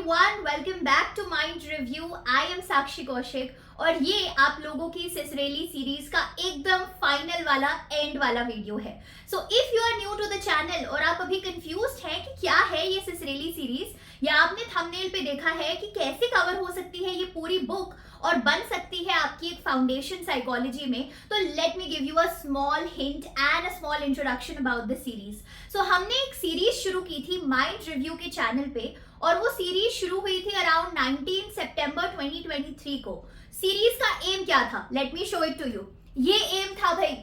everyone, welcome back to Mind Review. I am साक्षी कौशिक और ये आप लोगों की सिसरेली सीरीज का एकदम फाइनल वाला एंड वाला वीडियो है. So if you are new to the channel और आप अभी कंफ्यूज्ड हैं कि क्या है ये सिसरेली सीरीज या आपने थंबनेल पे देखा है कि कैसे कवर हो सकती है ये पूरी बुक और बन सकती है आपकी एक फाउंडेशन साइकोलॉजी में, तो let me give you a small hint and a small introduction about the series. So हमने एक सीरीज शुरू की थी माइंड रिव्यू के चैनल पे और वो सीरीज शुरू हुई थी अराउंड 19 सितंबर 2023 को. सीरीज का एम क्या था? Let me show it to you. ये एम था भाई,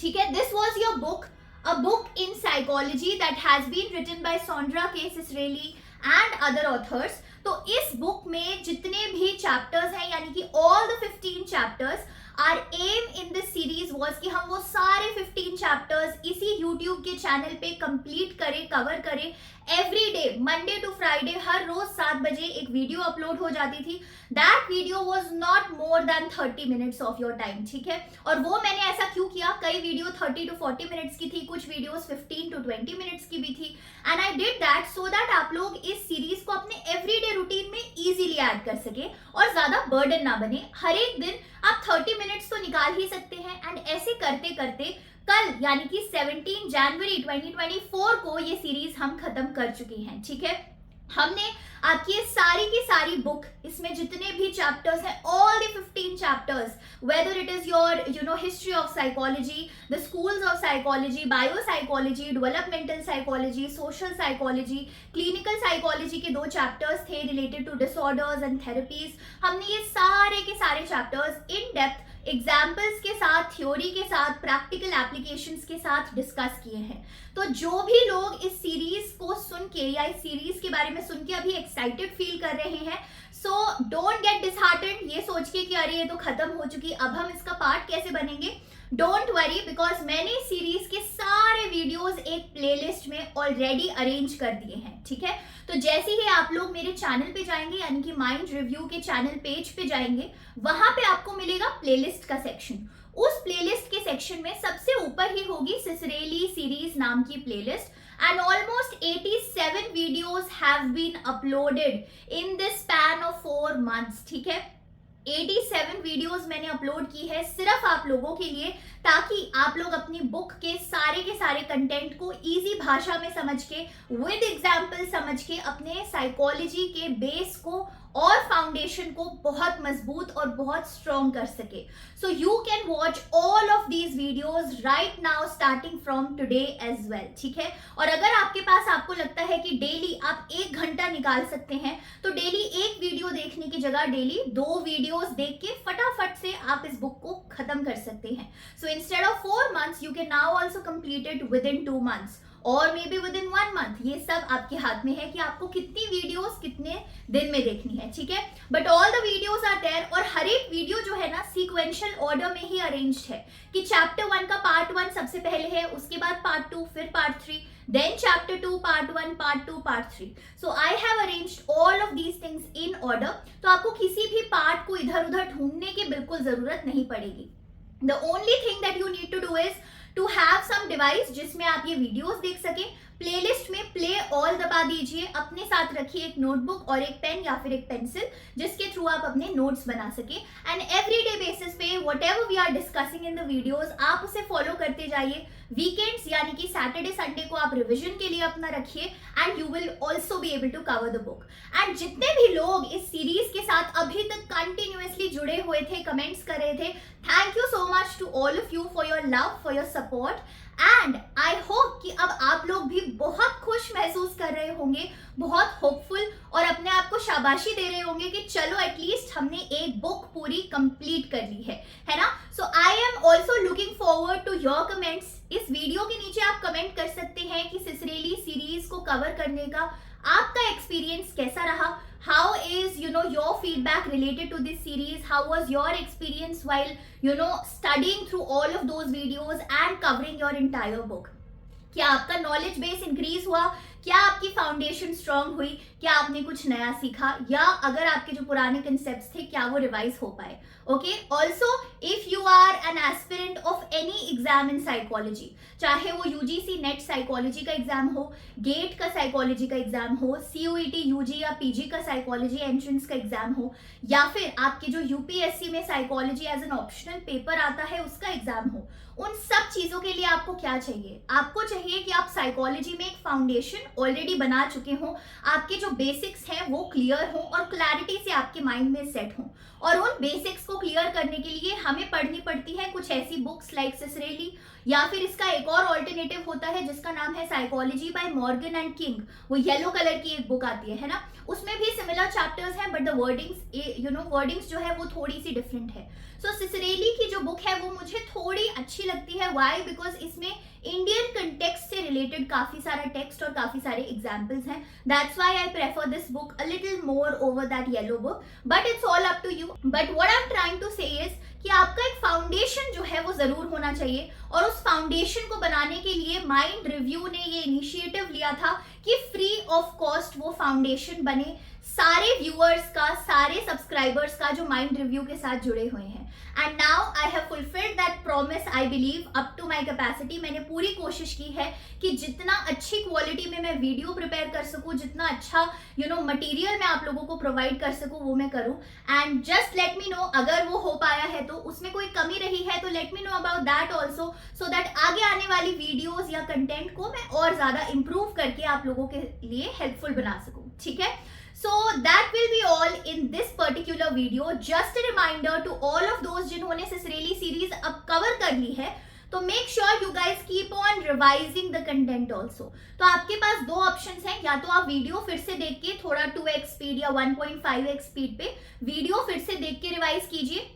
ठीक है. This was your book, a book in psychology that has been written by Saundra K Ciccarelli and other authors. तो इस बुक में जितने भी चैप्टर्स हैं, यानी कि all the 15 chapters, our aim in this series was कि हम वो सारे 15 चैप्टर्स इसी यूट्यूब के चैनल पे कंप्लीट करें, कवर करें. Every day, Monday to Friday, हर रोज 7 बजे एक वीडियो अपलोड हो जाती थी. That video was not more than 30 minutes of your time, ठीक है. और वो मैंने ऐसा क्यों किया, कई वीडियो 30 to 40 मिनट्स की थी, कुछ वीडियोस 15 to 20 मिनट्स की भी थी. And I did that so that आप लोग इस सीरीज को अपने एवरीडे रूटीन में इजीली ऐड कर सके और ज्यादा बर्डन ना बने. हर एक दिन आप 30 मिनट्स तो निकाल ही सकते हैं. एंड ऐसे करते करते कल यानी कि 17 जनवरी 2024 को ये सीरीज हम खत्म कर चुके हैं, ठीक है. हमने आपकी सारी की सारी बुक, इसमें जितने भी चैप्टर्स हैं, all the 15 chapters, whether it is your history of psychology, the schools of psychology, bio psychology, developmental psychology, social psychology, clinical psychology के 2 चैप्टर्स थे related to disorders and therapies. हमने ये सारे के सारे चैप्टर्स इन डेप्थ एग्जाम्पल्स के साथ, theory के साथ, प्रैक्टिकल एप्लीकेशंस के साथ डिस्कस किए हैं. तो जो भी लोग इस सीरीज को सुन के या इस सीरीज के बारे में सुन के अभी एक्साइटेड फील कर रहे हैं, सो डोंट गेट डिसहार्टेंड ये सोच के कि अरे ये तो खत्म हो चुकी, अब हम इसका पार्ट कैसे बनेंगे. डोंट वरी, बिकॉज मैंने इस सीरीज के सारे वीडियोस एक प्लेलिस्ट में ऑलरेडी अरेंज कर दिए हैं, ठीक है. तो जैसे ही आप लोग मेरे चैनल पे जाएंगे, यानी कि माइंड रिव्यू के चैनल पेज पे जाएंगे, वहां पे आपको मिलेगा प्लेलिस्ट का सेक्शन. उस प्लेलिस्ट के सेक्शन में सबसे ऊपर ही होगी सिसरेली सीरीज नाम की playlist. And almost 87 videos have been uploaded in this span of 4 months, ठीक है. 87 वीडियोस मैंने अपलोड की है सिर्फ आप लोगों के लिए, ताकि आप लोग अपनी बुक के सारे कंटेंट को इजी भाषा में समझ के, विद एग्जाम्पल समझ के, अपने साइकोलॉजी के बेस को और फाउंडेशन को बहुत मजबूत और बहुत स्ट्रॉन्ग कर सके. So you can watch all of these videos right now starting from today as well, ठीक है. और अगर आपके पास, आपको लगता है कि डेली आप 1 घंटा निकाल सकते हैं, तो डेली एक वीडियो देखने की जगह डेली 2 वीडियोस देख के फटाफट से आप इस बुक को खत्म कर सकते हैं. So instead of 4 months, you can now also complete it within 2 months और may be with in 1 month. ये सब आपके हाथ में है कि आपको कितनी वीडियोस कितने दिन में देखनी है, ठीक है. But all the videos are there और हर एक वीडियो जो है ना सीक्वेंशियल ऑर्डर में ही अरेंज्ड है कि चैप्टर 1 का पार्ट 1 सबसे पहले है, उसके बाद पार्ट 2, फिर part 3, then chapter 2, part 1, part 2, part 3. So I have arranged all of these things in order. तो आपको किसी भी पार्ट को इधर उधर ढूंढने की बिल्कुल जरूरत नहीं पड़ेगी. The only thing that you need to do is to have some device जिसमें आप ये वीडियोस देख सकें. प्लेलिस्ट में प्ले ऑल दबा दीजिए, अपने साथ रखिए एक नोटबुक और एक पेन या फिर एक पेंसिल, जिसके थ्रू आप अपने नोट्स बना सके. एंड एवरीडे बेसिस पे whatever we are discussing in the videos, आप उसे फॉलो करते जाइए. वीकेंड्स यानी कि सैटरडे संडे को आप रिविजन के लिए अपना रखिए and you will also be able to cover the book. And जितने भी लोग इस सीरीज के साथ अभी तक कंटिन्यूअसली जुड़े हुए थे, कमेंट्स कर रहे थे, thank you so much to all of you for your love, for your support. And I hope कि अब आप लोग भी बहुत खुश महसूस कर रहे होंगे, बहुत होपफुल, और अपने आप को शाबाशी दे रहे होंगे कि चलो एटलीस्ट हमने एक बुक पूरी कंप्लीट कर ली है ना. So I am also looking forward to your comments. इस वीडियो के नीचे आप कमेंट कर सकते हैं कि सिसरेली सीरीज को कवर करने का आपका एक्सपीरियंस कैसा रहा. How is your feedback related to this series? How was your experience while studying through all of those videos and covering your entire book? क्या आपका नॉलेज बेस इंक्रीज हुआ? क्या आपकी फाउंडेशन स्ट्रांग हुई, क्या आपने कुछ नया सीखा, या अगर आपके जो पुराने कंसेप्ट थे क्या वो रिवाइज हो पाए. Okay, also if you are an aspirant of any exam in psychology, चाहे वो यूजीसी नेट साइकोलॉजी का एग्जाम हो, गेट का साइकोलॉजी का एग्जाम हो, सीयूईटी यूजी या पीजी का साइकोलॉजी एंट्रेंस का एग्जाम हो, या फिर आपके जो यूपीएससी में psychology as an optional paper आता है उसका एग्जाम हो, उन सब चीजों के लिए आपको क्या चाहिए? आपको चाहिए कि आप साइकोलॉजी में एक फाउंडेशन ऑलरेडी बना चुके हो, आपके जो बेसिक्स हैं वो क्लियर हो और क्लैरिटी से आपके माइंड में सेट हो. और उन बेसिक्स को क्लियर करने के लिए हमें पढ़नी पड़ती है कुछ ऐसी बुक्स लाइक सिसरेली, या फिर इसका एक और ऑल्टरनेटिव होता है जिसका नाम है psychology bye Morgan and king. वो येलो कलर की एक बुक आती है ना, उसमें भी सिमिलर चैप्टर्स हैं, बट द वर्डिंग्स जो है वो थोड़ी सी डिफरेंट है. सो सिसरेली की जो बुक है वो मुझे थोड़ी अच्छी लगती है. व्हाई? बिकॉज इसमें इंडियन कंटेक्स्ट से रिलेटेड काफी सारा टेक्स्ट और काफी सारे एग्जाम्पल्स हैं. That's why I prefer this book a little more over that yellow book, but it's all up to you. But what I am trying to say is कि आपका एक फाउंडेशन जो है वो जरूर होना चाहिए, और उस फाउंडेशन को बनाने के लिए माइंड रिव्यू ने ये इनिशिएटिव लिया था कि फ्री ऑफ कॉस्ट वो फाउंडेशन बने सारे व्यूअर्स का, सारे सब्सक्राइबर्स का जो माइंड रिव्यू के साथ जुड़े हुए हैं. And now I have fulfilled that promise, I believe, up to my capacity. मैंने पूरी कोशिश की है कि जितना अच्छी क्वालिटी में मैं वीडियो प्रिपेयर कर सकूं, जितना अच्छा मटेरियल मैं आप लोगों को प्रोवाइड कर सकूं वो मैं करूं. And just let me know अगर वो हो पाया है तो उसमें कोई कमी रही है तो let me know about that also, so that आगे आने वाली वीडियोज या कंटेंट को मैं और ज्यादा इंप्रूव करके आप लोगों के लिए हेल्पफुल बना सकूं. ठीक है? So that will be all in this particular video. Just a reminder to all of those जिन्होंने सिसरेली सीरीज अब कवर कर ली है, तो make sure you guys keep on revising the content also. तो आपके पास दो ऑप्शंस हैं, या तो आप वीडियो फिर से देख के थोड़ा 2x स्पीड या 1.5x स्पीड पे वीडियो फिर से देख के रिवाइज कीजिए.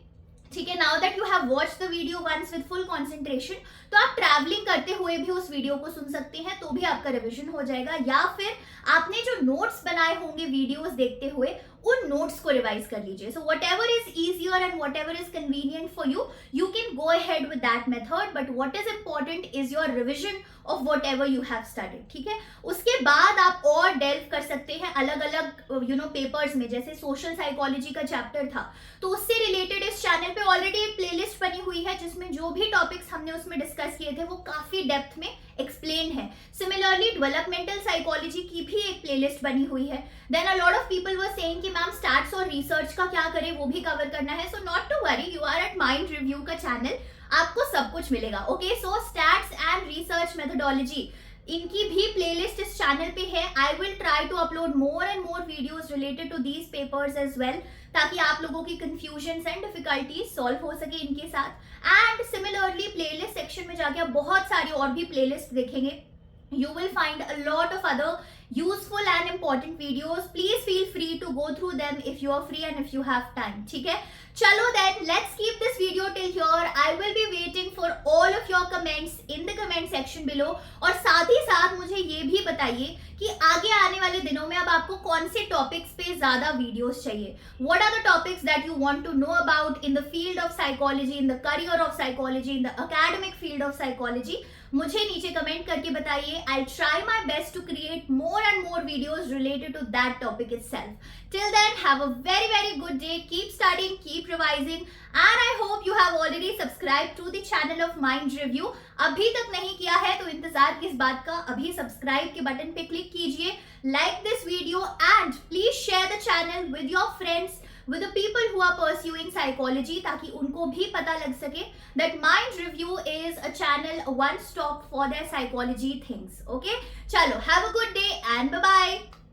ठीक है, now that you have watch the video once with full concentration, तो आप ट्रैवलिंग करते हुए भी उस वीडियो को सुन सकते हैं, तो भी आपका रिवीजन हो जाएगा. या फिर आपने जो नोट्स बनाए होंगे वीडियोस देखते हुए, उन नोट्स को रिवाइज कर लीजिए. So what ever is easier and what ever is convenient for you, you can go ahead with that method, but what is important is your revision of what ever you have studied. ठीक है, उसके बाद आप और delve कर सकते हैं अलग अलग पेपर्स में. जैसे सोशल साइकोलॉजी का चैप्टर था, तो उससे रिलेटेड इस चैनल पे ऑलरेडी एक प्लेलिस्ट बनी हुई है जिसमें जो भी टॉपिक्स हमने उसमें डिस्कस किए थे वो काफी डेप्थ में एक्सप्लेन है. सिमिलरली डेवलपमेंटल साइकोलॉजी की भी एक प्लेलिस्ट बनी हुई है. Then a lot of people were saying कि मैम स्टैट्स और रिसर्च का क्या करें, वो भी कवर करना है. So not to worry, you are at Mind Review का चैनल, आपको सब कुछ मिलेगा. Okay, so stats and research methodology, इनकी भी प्लेलिस्ट इस चैनल पे है. I will try to upload more and more videos related to these papers as well, ताकि आप लोगों की कंफ्यूजन्स एंड डिफिकल्टीज सॉल्व हो सके इनके साथ. एंड सिमिलरली प्लेलिस्ट सेक्शन में जाके आप बहुत सारी और भी प्लेलिस्ट देखेंगे. You will find a lot of other useful and important videos. Please feel free to go through them if you are free and if you have time. ठीक है, चलो then let's keep this video till here. I will be waiting for all of your comments in the comment section below. और साथ ही साथ मुझे ये भी बताइए कि आगे आने वाले दिनों में अब आपको कौन से टॉपिक्स पे ज्यादा वीडियोस चाहिए. What are the topics that you want to know about in the field of psychology, in the career of psychology, in the academic field of psychology? मुझे नीचे कमेंट करके बताइए. I'll try my best to create more and more videos related to that topic itself. Till then, have a very very good day. Keep studying, keep revising, and I hope you have already subscribed to the channel of Mind Review. अभी तक नहीं किया है तो इंतजार किस बात का, अभी सब्सक्राइब के बटन पे क्लिक कीजिए. Like this video and please share the channel with your friends, with the people who are pursuing psychology, ताकि उनको भी पता लग सके that Mind Review is a channel, a one stop for their psychology things. Okay, चलो, have a good day and bye bye.